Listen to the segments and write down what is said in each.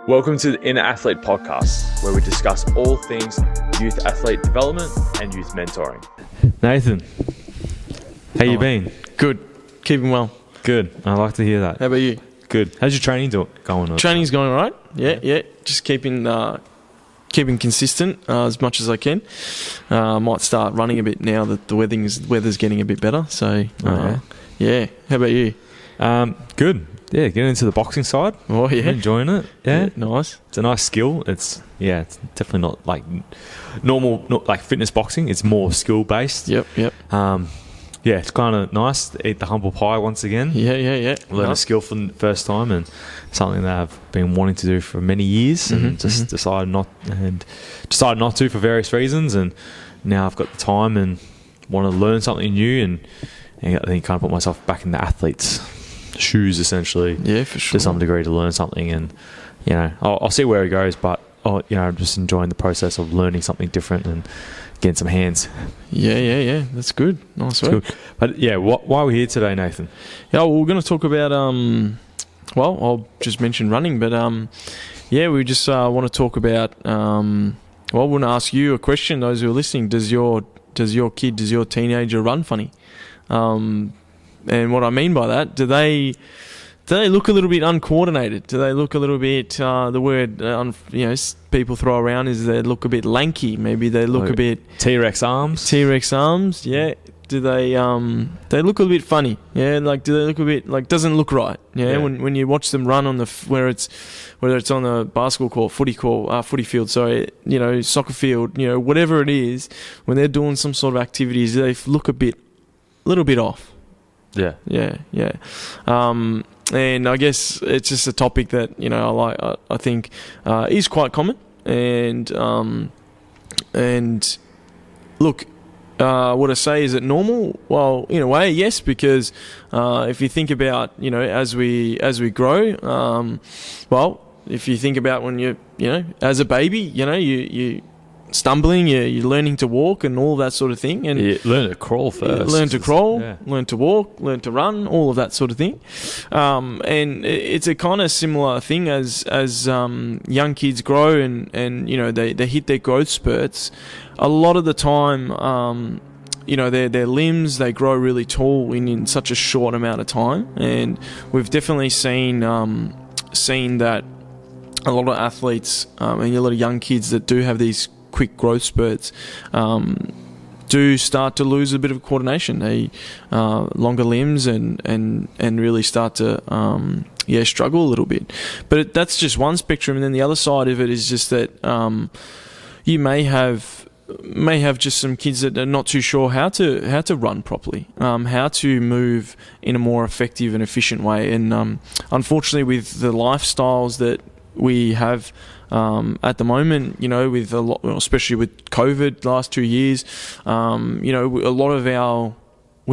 Welcome to the Inner Athlete Podcast, where we discuss all things youth athlete development and youth mentoring. Nathan, how you been? Good. Keeping well. Good. I like to hear that. How about you? Good. How's your training going on? Training's going all right. Yeah. Just keeping consistent as much as I can. Might start running a bit now that the weather's getting a bit better. So, yeah. How about you? Good. Yeah, getting into the boxing side. Oh, yeah. I'm enjoying it. Yeah. Nice. It's a nice skill. It's definitely not like normal, not like fitness boxing. It's more skill based. Yep. It's kind of nice to eat the humble pie once again. Yeah. Learn a skill for the first time, and something that I've been wanting to do for many years, and just decided not to for various reasons. And now I've got the time and want to learn something new, and I think kind of put myself back in the athlete's shoes, essentially. Yeah, for sure. To some degree, to learn something, and I'll see where it goes, but I'm just enjoying the process of learning something different and getting some hands. Yeah. That's good. Nice work. Good. But yeah, why are we here today, Nathan? Yeah, well, we're going to talk about I'll just mention running, but we just want to talk about we want to ask you a question. Those who are listening, does your teenager run funny? And what I mean by that, do they look a little bit uncoordinated? Do they look a little bit, the word people throw around is they look a bit lanky. Maybe they look a bit... T-Rex arms, yeah. Do they look a little bit funny? Yeah, like do they look a bit, like doesn't look right? Yeah, when you watch them run on whether it's on a basketball court, footy field, soccer field, whatever it is, when they're doing some sort of activities, they look a little bit off. Yeah. And I guess it's just a topic that I think is quite common. And look, what I say, is it normal? Well, in a way, yes, because if you think about as we grow, if you think about when you as a baby, you stumbling, you're learning to walk and all that sort of thing, and you learn to crawl first. Learn to crawl, learn to walk, learn to run, all of that sort of thing. And it's a kind of similar thing as young kids grow and they hit their growth spurts. A lot of the time, their limbs, they grow really tall in such a short amount of time, and we've definitely seen that a lot of athletes and a lot of young kids that do have these quick growth spurts do start to lose a bit of coordination. They longer limbs and really start to struggle a little bit. But that's just one spectrum, and then the other side of it is just that you may have just some kids that are not too sure how to run properly, how to move in a more effective and efficient way. And unfortunately, with the lifestyles that we have at the moment, with a lot, especially with COVID last 2 years, we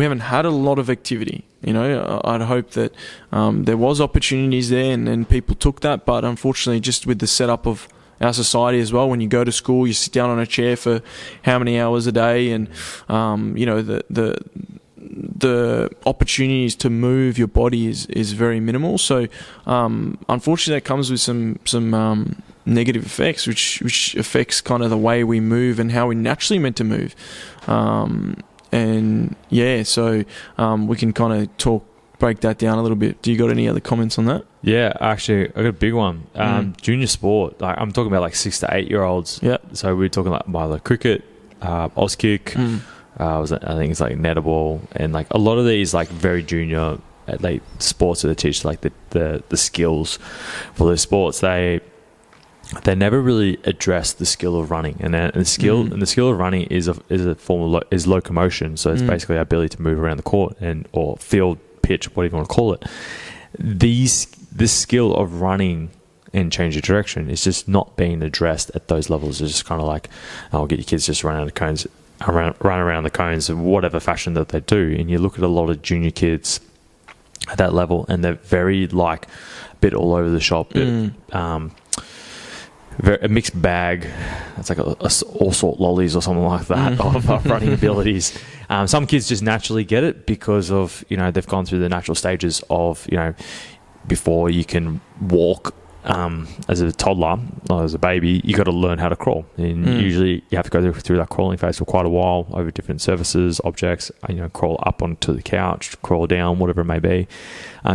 haven't had a lot of activity. I'd hope that there was opportunities there and people took that, but unfortunately, just with the setup of our society as well, when you go to school, you sit down on a chair for how many hours a day, and the opportunities to move your body is very minimal. So unfortunately, that comes with some negative effects, which affects kind of the way we move and how we're naturally meant to move. So we can kind of break that down a little bit. Do you got any other comments on that? Yeah, actually, I got a big one. Junior sport, like I'm talking about like 6 to 8 year olds. Yeah. So we're talking like cricket, Auskick. I think it's like netball, and like a lot of these like very junior like sports that they teach like the skills for the sports, they never really address the skill of running, and the skill of running is a form of is locomotion. So it's basically our ability to move around the court or field, pitch, whatever you want to call it. This skill of running and change of direction is just not being addressed at those levels. It's just kind of like, I'll get your kids just run around the cones in whatever fashion that they do. And you look at a lot of junior kids at that level, and they're very like a bit all over the shop, a mixed bag. It's like all sort lollies or something like that of running abilities. Some kids just naturally get it because of they've gone through the natural stages of before you can walk as a toddler or as a baby, you got to learn how to crawl, and usually you have to go through that crawling phase for quite a while over different surfaces, objects. Crawl up onto the couch, crawl down, whatever it may be,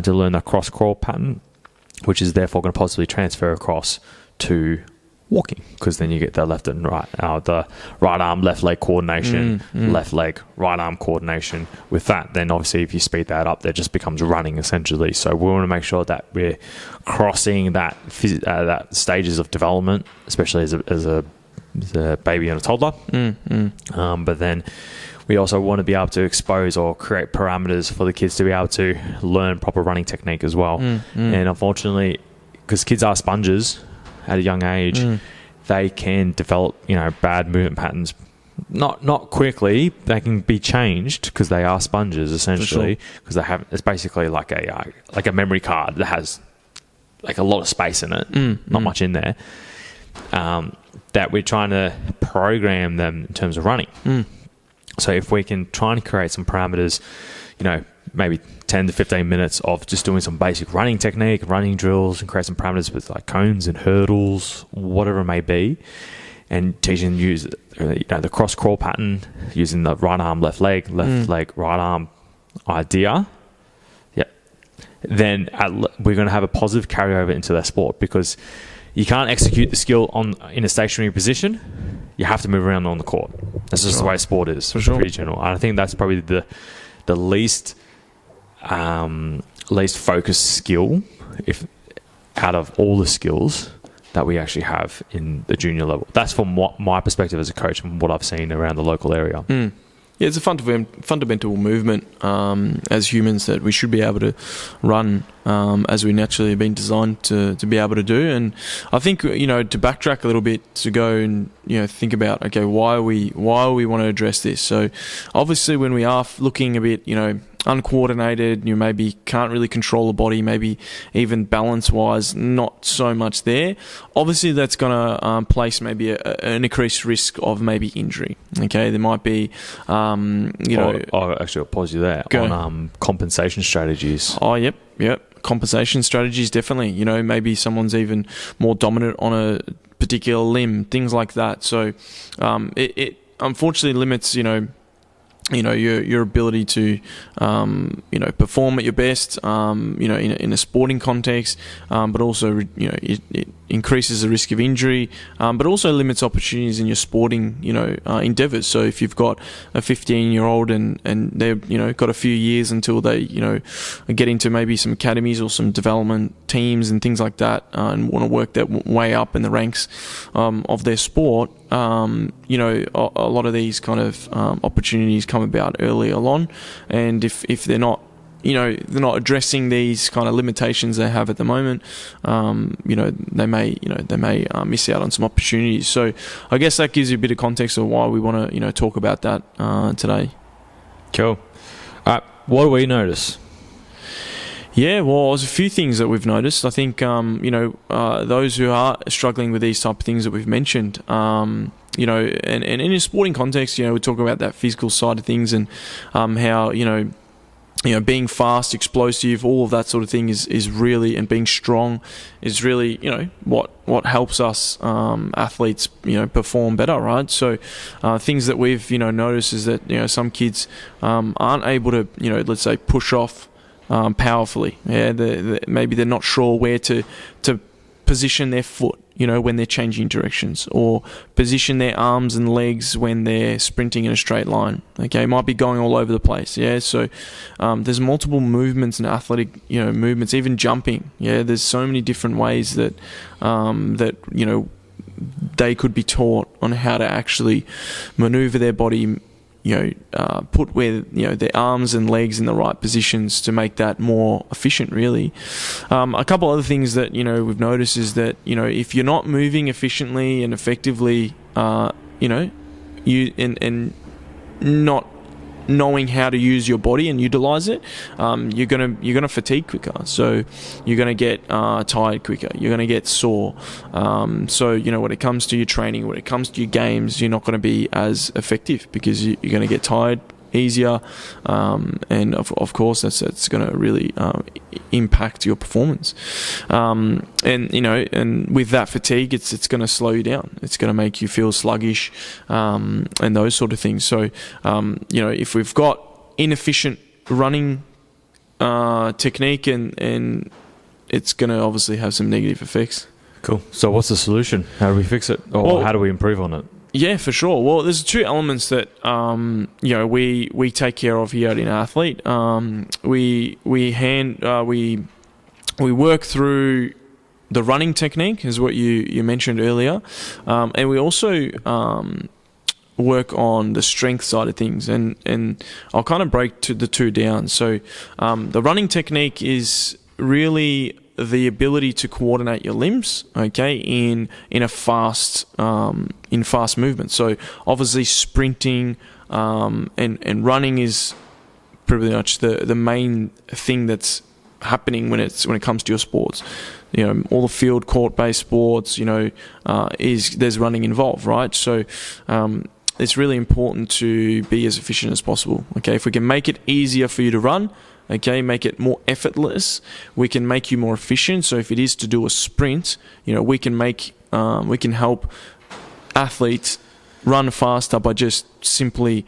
to learn that cross crawl pattern, which is therefore going to possibly transfer across to walking, because then you get the left and right, the right arm, left leg coordination, left leg, right arm coordination. With that, then obviously if you speed that up, that just becomes running essentially. So we want to make sure that we're crossing that stages of development, especially as a baby and a toddler. But then we also want to be able to expose or create parameters for the kids to be able to learn proper running technique as well. And unfortunately, because kids are sponges at a young age, they can develop, bad movement patterns. Not quickly. They can be changed because they are sponges essentially. Because they have, it's basically like a memory card that has like a lot of space in it, not much in there. That we're trying to program them in terms of running. So if we can try and create some parameters, maybe 10 to 15 minutes of just doing some basic running technique, running drills, and create some parameters with like cones and hurdles, whatever it may be, and teaching them to use the cross crawl pattern using the right arm, left leg, right arm idea. Then we're going to have a positive carryover into their sport, because you can't execute the skill in a stationary position. You have to move around on the court. That's just the way sport is. For sure. Pretty general. And I think that's probably the least focused skill, if out of all the skills that we actually have in the junior level. That's from my perspective as a coach and what I've seen around the local area. Yeah, it's a fundamental movement as humans that we should be able to run as we naturally have been designed to be able to do. And I think, to backtrack a little bit, to go and think about, okay, why we want to address this. So obviously when we are looking a bit uncoordinated, you maybe can't really control the body, maybe even balance wise not so much there, obviously that's going to place maybe an increased risk of maybe injury. Okay, there might be actually I'll pause you there on compensation strategies. Yep, compensation strategies, definitely. Maybe someone's even more dominant on a particular limb, things like that. So it unfortunately limits your ability to perform at your best in a sporting context, but also it increases the risk of injury, but also limits opportunities in your sporting endeavors. So if you've got a 15-year-old and they've got a few years until they get into maybe some academies or some development teams and things like that, and want to work their way up in the ranks of their sport, a lot of these kind of opportunities come about earlier on, and if they're not addressing these kind of limitations they have at the moment, they may miss out on some opportunities. So I guess that gives you a bit of context of why we want to talk about that today. Cool. What do we notice? Yeah, well, there's a few things that we've noticed. I think, those who are struggling with these type of things that we've mentioned, and in a sporting context, we talk about that physical side of things and how, being fast, explosive, all of that sort of thing is really, and being strong is really, what helps us athletes, perform better, right? So things that we've, noticed is that, some kids aren't able to, let's say, push off powerfully. Yeah, maybe they're not sure where to position their foot, when they're changing directions, or position their arms and legs when they're sprinting in a straight line. Okay, might be going all over the place. Yeah, so there's multiple movements and athletic, movements, even jumping. Yeah, there's so many different ways that they could be taught on how to actually maneuver their body, put their arms and legs in the right positions to make that more efficient, really. A couple other things that, we've noticed is that, if you're not moving efficiently and effectively, you and not knowing how to use your body and utilize it, you're gonna fatigue quicker. So you're gonna get tired quicker. You're gonna get sore. So when it comes to your training, when it comes to your games, you're not gonna be as effective because you're gonna get tired easier, and of course that's going to really impact your performance. And with that fatigue, it's going to slow you down. It's going to make you feel sluggish, and those sort of things. So if we've got inefficient running technique, and it's going to obviously have some negative effects. Cool. So what's the solution? How do we fix it, or how do we improve on it? Yeah, for sure. Well, there's two elements that we take care of here at InAthlete. We work through the running technique, is what you mentioned earlier, and we also work on the strength side of things, and I'll kind of break the two down. So the running technique is really the ability to coordinate your limbs, okay, in fast movement. So obviously sprinting and running is pretty much the main thing that's happening when it comes to your sports. All the field court based sports, there's running involved, right? So it's really important to be as efficient as possible. Okay, if we can make it easier for you to run, okay, make it more effortless, we can make you more efficient. So if it is to do a sprint, we can help athletes run faster by just simply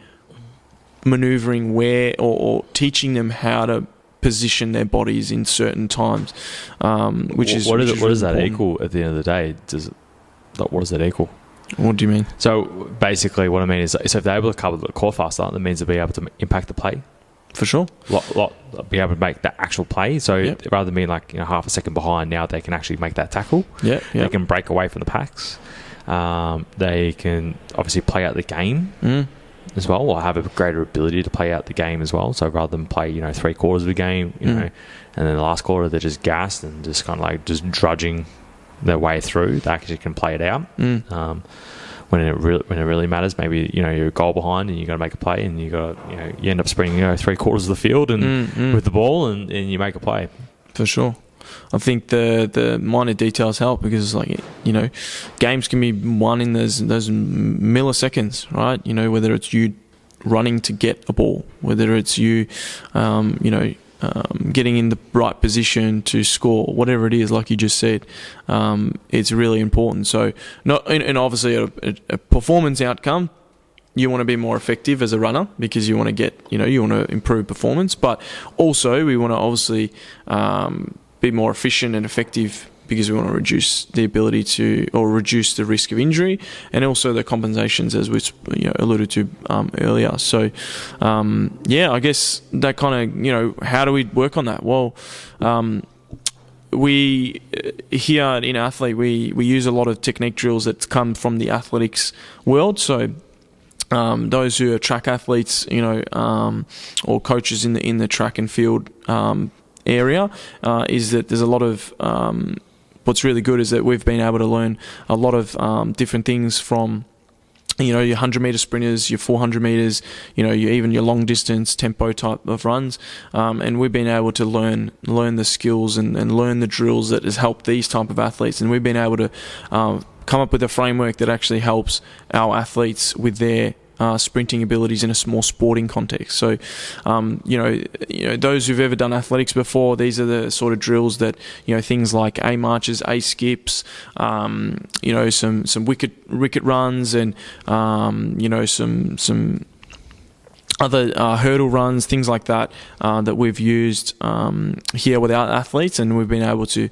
maneuvering where or teaching them how to position their bodies in certain times. What does that equal at the end of the day? What does that equal? What do you mean? So basically, what I mean is, if they're able to cover the core faster, that means they'll be able to impact the play. For sure. Be able to make the actual play. So rather than being half a second behind, now they can actually make that tackle. They can break away from the packs. They can obviously play out the game as well, or have a greater ability to play out the game as well. So rather than play, 3/4 of the game, and then the last quarter they're just gassed and just kind of just drudging their way through, they actually can play it out. When it really matters, maybe you're a goal behind and you got to make a play, and you end up sprinting 3/4 of the field and with the ball, and you make a play. For sure. I think the minor details help, because games can be won in those milliseconds, right? Whether it's you running to get a ball, whether it's you getting in the right position to score, whatever it is, like you just said, it's really important. So, and obviously a performance outcome, you want to be more effective as a runner, because you want to get, you want to improve performance, but also we want to obviously be more efficient and effective, because we want to reduce the ability to, or reduce the risk of injury, and also the compensations, as we alluded to earlier. So I guess that kind of, how do we work on that? Well, we here in InAthlete, we use a lot of technique drills that come from the athletics world. So those who are track athletes, or coaches in the track and field area, is that there's a lot of what's really good is that we've been able to learn a lot of different things from your 100-meter sprinters, your 400 meters, even your long distance tempo type of runs, and we've been able to learn the skills and learn the drills that has helped these type of athletes, and we've been able to come up with a framework that actually helps our athletes with their sprinting abilities in a more sporting context. So, those who've ever done athletics before, these are the sort of drills that, things like A marches, A skips, some wicket runs, and some other hurdle runs, things like that, that we've used here with our athletes, and we've been able to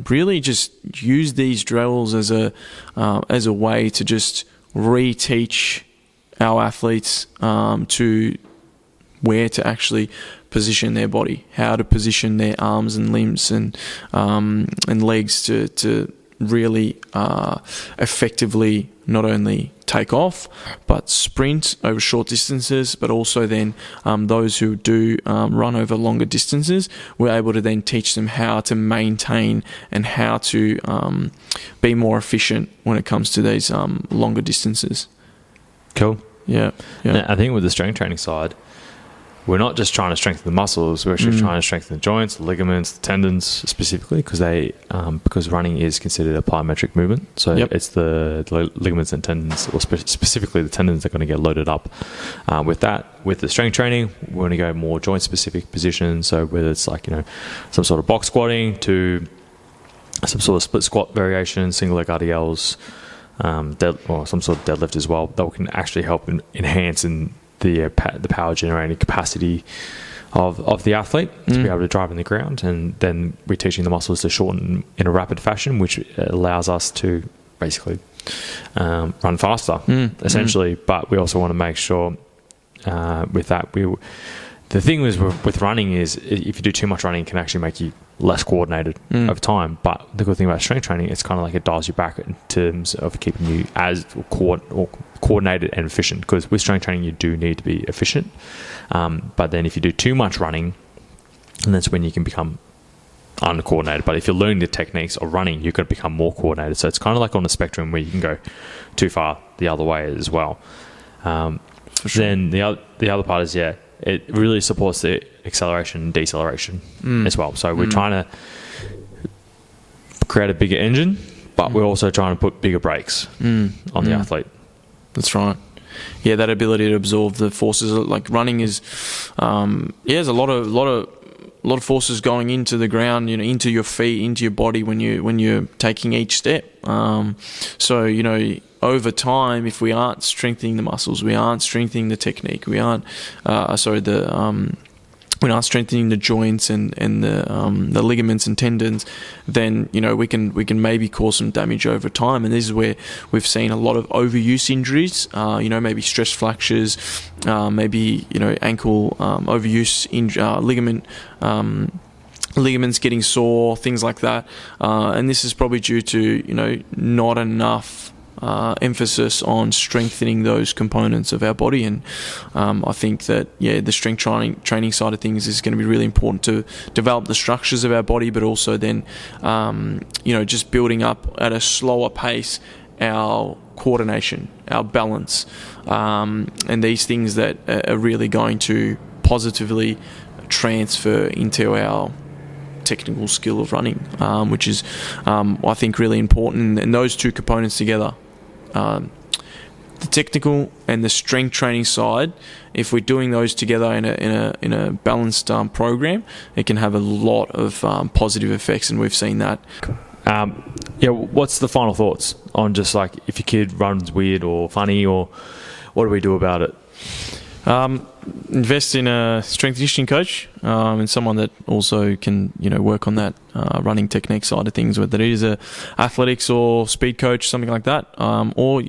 really just use these drills as a way to just reteach our athletes to where to actually position their body, how to position their arms and limbs and legs to really effectively not only take off but sprint over short distances, but also then those who do run over longer distances, we're able to then teach them how to maintain and how to be more efficient when it comes to these longer distances. Cool. Yeah. I think with the strength training side, we're not just trying to strengthen the muscles, we're actually trying to strengthen the joints, the ligaments, the tendons specifically, because running is considered a plyometric movement. So it's the ligaments and tendons, or specifically the tendons, that are going to get loaded up with that. With the strength training, we're going to go more joint specific positions. So whether it's like, some sort of box squatting to some sort of split squat variation, single leg RDLs, or some sort of deadlift as well, that can actually help enhance the power generating capacity of the athlete to be able to drive in the ground. And then we're teaching the muscles to shorten in a rapid fashion, which allows us to basically run faster, essentially. But we also want to make sure with that, the thing with running is, if you do too much running, it can actually make you less coordinated over time. But the good thing about strength training, it's kind of like it dials you back in terms of keeping you as coordinated and efficient, because with strength training you do need to be efficient, but then if you do too much running, and that's when you can become uncoordinated. But if you're learning the techniques of running, you're going to become more coordinated. So it's kind of like on the spectrum where you can go too far the other way as well. For sure. Then the other part is, it really supports the acceleration and deceleration as well. So we're trying to create a bigger engine, but we're also trying to put bigger brakes on the athlete. That's right. Yeah, that ability to absorb the forces, like running is, there's a lot of forces going into the ground, into your feet, into your body when you're taking each step. So over time, if we aren't strengthening the muscles, we aren't strengthening the technique, we're not strengthening the joints and the ligaments and tendons, then we can maybe cause some damage over time. And this is where we've seen a lot of overuse injuries. Maybe stress fractures, maybe ankle overuse, ligaments getting sore, things like that. And this is probably due to not enough emphasis on strengthening those components of our body. And I think that the strength training side of things is going to be really important to develop the structures of our body, but also then just building up at a slower pace our coordination, our balance, and these things that are really going to positively transfer into our technical skill of running, which is I think really important. And those two components together, the technical and the strength training side, if we're doing those together in a balanced program, it can have a lot of positive effects, and we've seen that. What's the final thoughts on just like if your kid runs weird or funny, or what do we do about it? Invest in a strength conditioning coach, and someone that also can work on that running technique side of things, whether it is a athletics or speed coach, something like that, or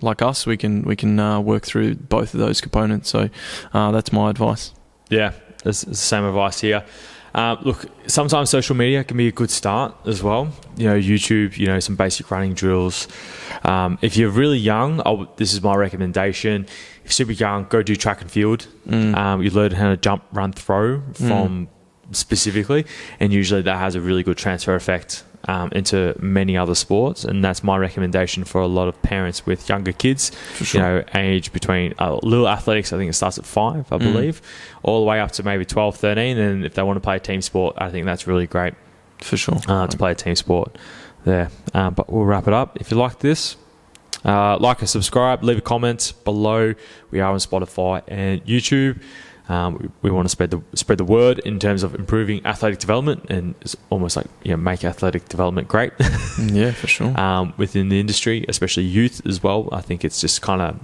like us, we can work through both of those components. So that's my advice. Yeah, it's the same advice here. Look, sometimes social media can be a good start as well. YouTube, some basic running drills. If you're really young, this is my recommendation. If you're super young, go do track and field. You learn how to jump, run, throw from specifically, and usually that has a really good transfer effect into many other sports. And that's my recommendation for a lot of parents with younger kids. For sure. Age between little athletics, I think it starts at 5, I believe, all the way up to maybe 12, 13. And if they want to play a team sport, I think that's really great. For sure. To play a team sport there. But we'll wrap it up. If you like this, like and subscribe, leave a comment below. We are on Spotify and YouTube. We want to spread the word in terms of improving athletic development, and it's almost like make athletic development great. Yeah, for sure. Within the industry, especially youth as well. I think it's just kind of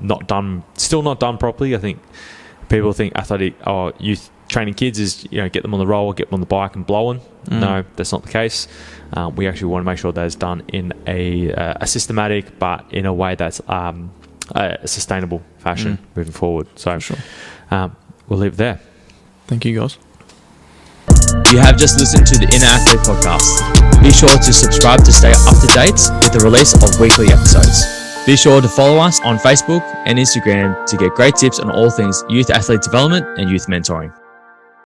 still not done properly. I think people think athletic or youth training kids is get them on the roller, get them on the bike and blowing. No, that's not the case. We actually want to make sure that it's done in a systematic, but in a way that's a sustainable fashion moving forward. So, for sure. We'll leave it there. Thank you, guys. You have just listened to the Inner Athlete podcast. Be sure to subscribe to stay up to date with the release of weekly episodes. Be sure to follow us on Facebook and Instagram to get great tips on all things youth athlete development and youth mentoring.